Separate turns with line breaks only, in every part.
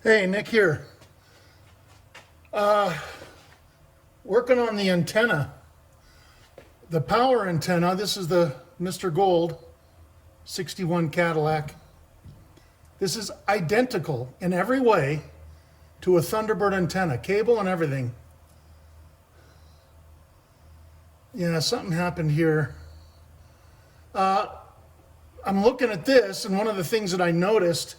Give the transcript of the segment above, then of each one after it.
Hey, Nick here. Working on the antenna, the power antenna. This is the Mr. Gold 61 Cadillac. This is identical in every way to a Thunderbird antenna, cable and everything. Yeah, something happened here. I'm looking at this, and one of the things that I noticed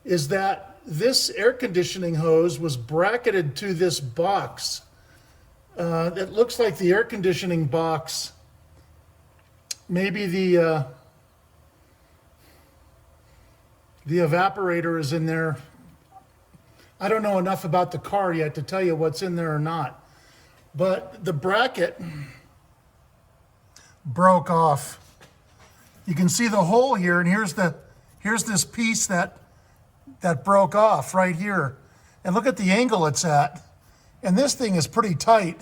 is that this air conditioning hose was bracketed to this box. It looks like the air conditioning box, maybe the evaporator is in there. I don't know enough about the car yet to tell you what's in there or not. But the bracket broke off. You can see the hole here, and here's this piece that broke off right here. And look at the angle it's at. And this thing is pretty tight.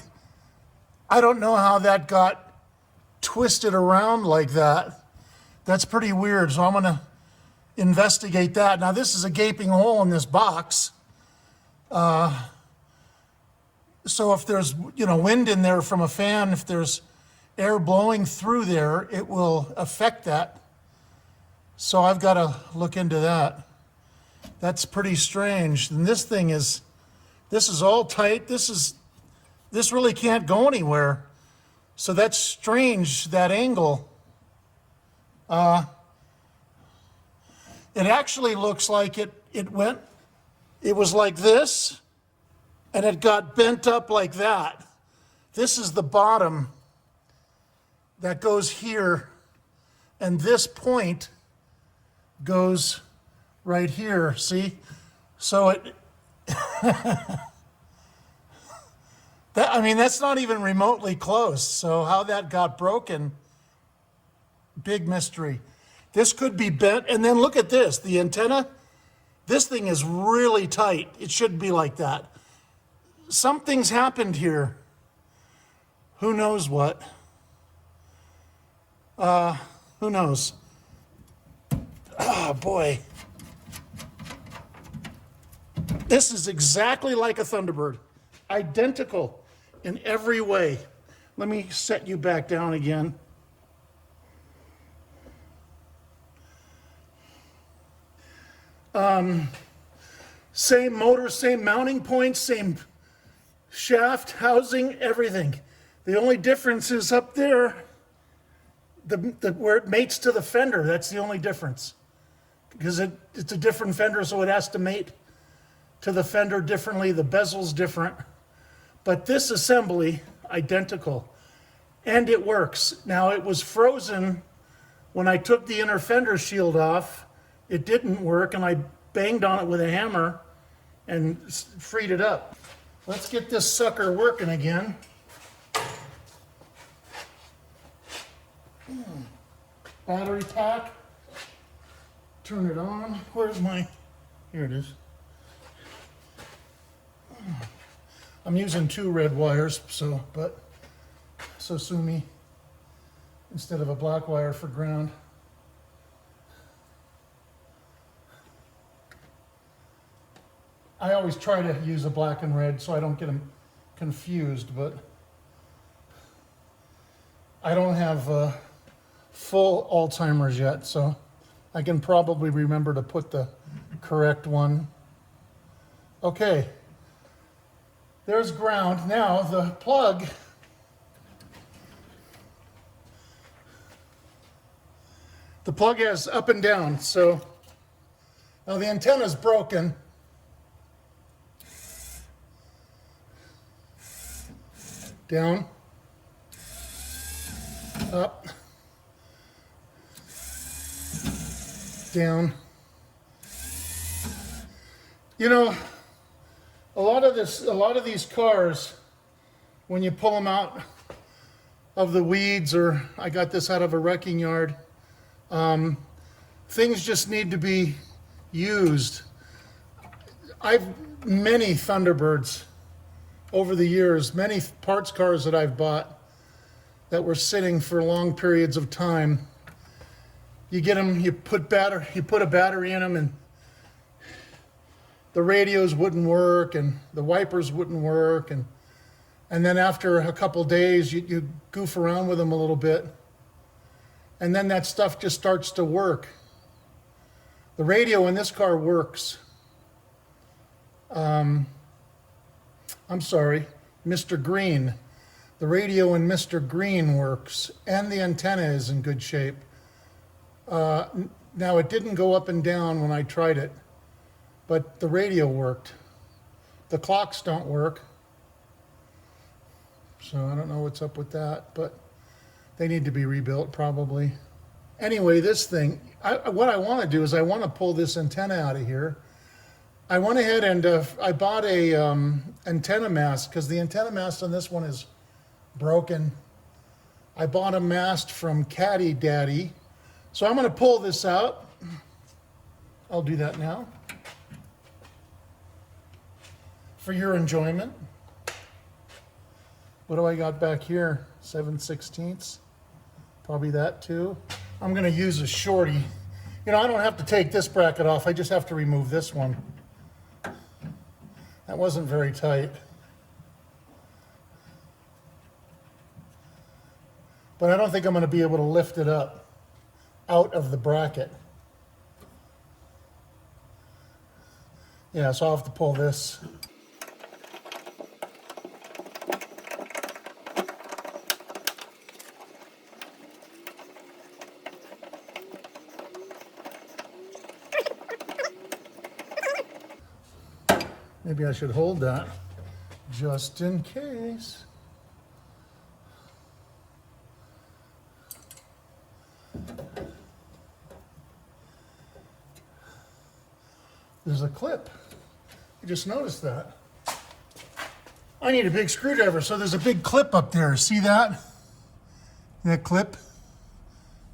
I don't know how that got twisted around like that. That's pretty weird. So I'm gonna investigate that. Now this is a gaping hole in this box. So if there's wind in there from a fan, if there's air blowing through there, it will affect that. So I've got to look into that. That's pretty strange. And this is all tight. This really can't go anywhere. So that's strange, that angle. It actually looks like it was like this, and it got bent up like that. This is the bottom that goes here, and this point goes right here, see? So that's not even remotely close. So how that got broken, big mystery. This could be bent, and then look at this, the antenna. This thing is really tight. It shouldn't be like that. Something's happened here. Who knows what? Who knows? Oh boy. This is exactly like a Thunderbird. Identical in every way. Let me set you back down again. Same motor, same mounting points, same shaft, housing, everything. The only difference is up there, where it mates to the fender. That's the only difference. Because it's a different fender, so it has to mate to the fender differently. The bezel's different. But this assembly, identical. And it works. Now, it was frozen when I took the inner fender shield off. It didn't work, and I banged on it with a hammer and freed it up. Let's get this sucker working again. Battery pack. Turn it on. Where's my... Here it is. I'm using 2 red wires, so sue me, instead of a black wire for ground. I always try to use a black and red so I don't get them confused, but I don't have full Alzheimer's yet, so I can probably remember to put the correct one. Okay, there's ground. Now the plug, has up and down, so now the antenna's broken. Down, up, down. A lot of these cars, when you pull them out of the weeds, or I got this out of a wrecking yard, things just need to be used. I've many Thunderbirds over the years, many parts cars that I've bought that were sitting for long periods of time. You get them, you put a battery in them, and the radios wouldn't work and the wipers wouldn't work. And then after a couple days, you goof around with them a little bit. And then that stuff just starts to work. The radio in this car works. I'm sorry, Mr. Green. The radio in Mr. Green works, and the antenna is in good shape. Now, it didn't go up and down when I tried it, but the radio worked. The clocks don't work, so I don't know what's up with that, but they need to be rebuilt probably. Anyway, this thing, what I want to do is I want to pull this antenna out of here. I went ahead and I bought a antenna mast, because the antenna mast on this one is broken. I bought a mast from Caddy Daddy. So I'm going to pull this out. I'll do that now for your enjoyment. What do I got back here? 7/16. Probably that too. I'm going to use a shorty. You know, I don't have to take this bracket off. I just have to remove this one. That wasn't very tight. But I don't think I'm going to be able to lift it up out of the bracket. Yeah, so I'll have to pull this. Maybe I should hold that just in case. There's a clip. I just noticed that. I need a big screwdriver, so there's a big clip up there. See that? That clip?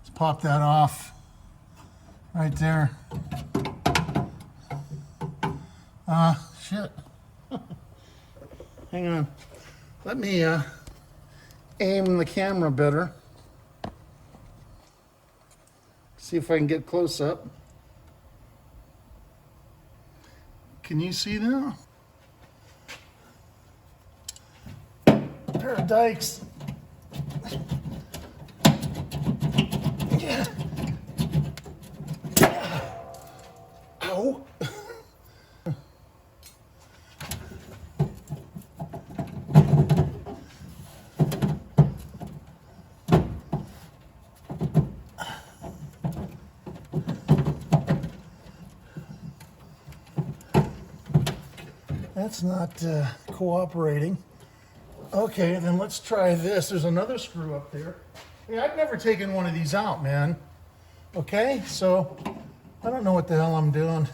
Let's pop that off. Right there. Shit. Hang on. Let me aim the camera better. See if I can get close up. Can you see that? Pair of dikes. Yeah. Ow. That's not cooperating. Okay, then let's try this. There's another screw up there. Yeah, I've never taken one of these out, man. Okay, so I don't know what the hell I'm doing.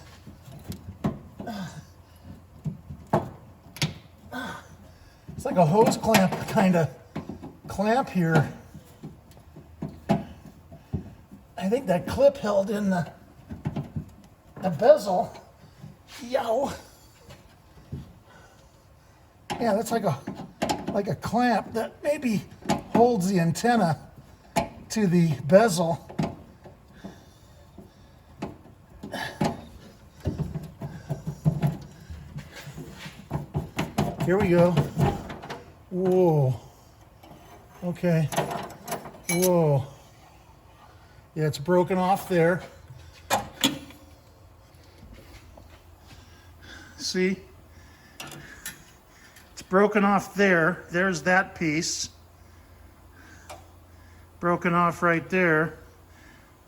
It's like a hose clamp kind of clamp here. I think that clip held in the bezel. Yow. Yeah, that's like a clamp that maybe holds the antenna to the bezel. Here we go. Whoa. Okay. Whoa. Yeah, it's broken off there. See? It's broken off there. There's that piece. Broken off right there.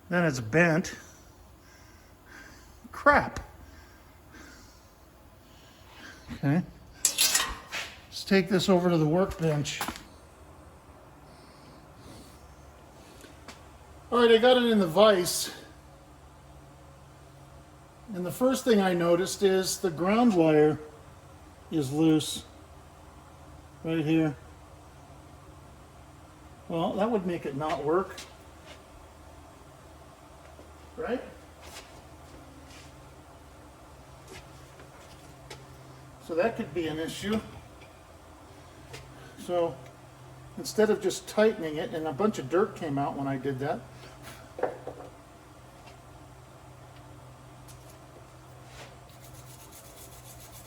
Then it's bent. Crap. Okay. Let's take this over to the workbench. All right, I got it in the vise. And the first thing I noticed is the ground wire is loose. Right here. Well, that would make it not work. Right? So that could be an issue. So instead of just tightening it, and a bunch of dirt came out when I did that.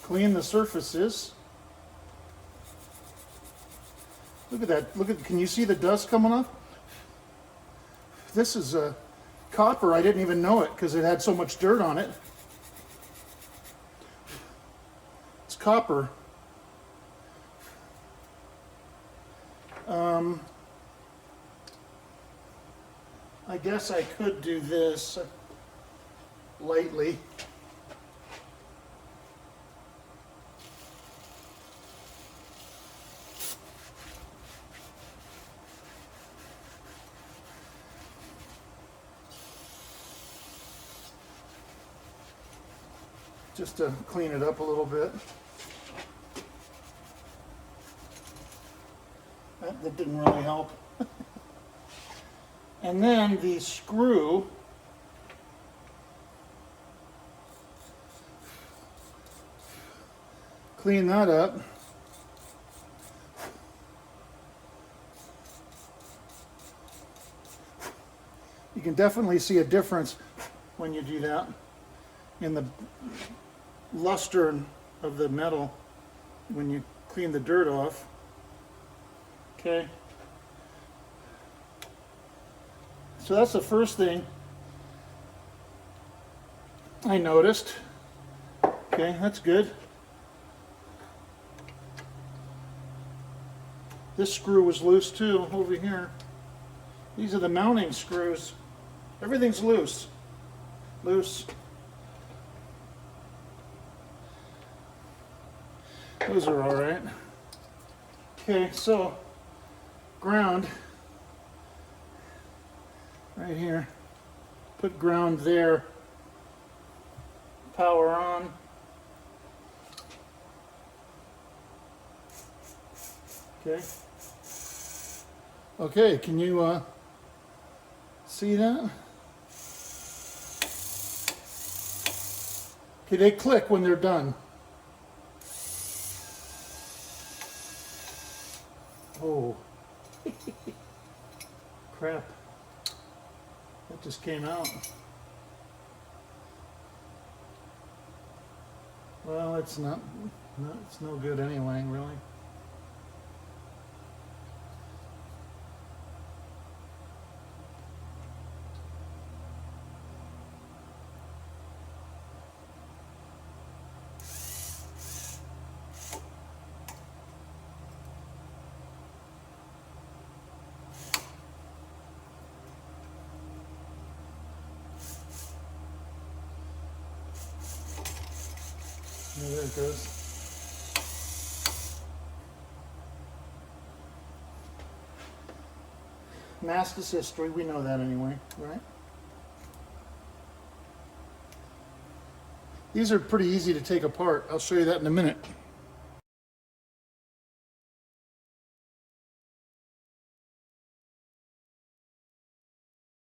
clean the surfaces. Look at that. Look at, can you see the dust coming off? This is copper. I didn't even know it because it had so much dirt on it. It's copper. I guess I could do this lightly. Just to clean it up a little bit. That didn't really help. And then the screw, clean that up. You can definitely see a difference when you do that in the luster of the metal when you clean the dirt off. Okay. So that's the first thing I noticed. Okay, that's good. This screw was loose too over here. These are the mounting screws. Everything's loose. Loose. Those are all right. Okay, so ground right here. Put ground there. Power on. Okay. Okay, can you see that? Okay, they click when they're done. Oh, crap. That just came out. Well, it's not it's no good anyway, really. Yeah, there it goes. Mask is history, we know that anyway, right? These are pretty easy to take apart. I'll show you that in a minute.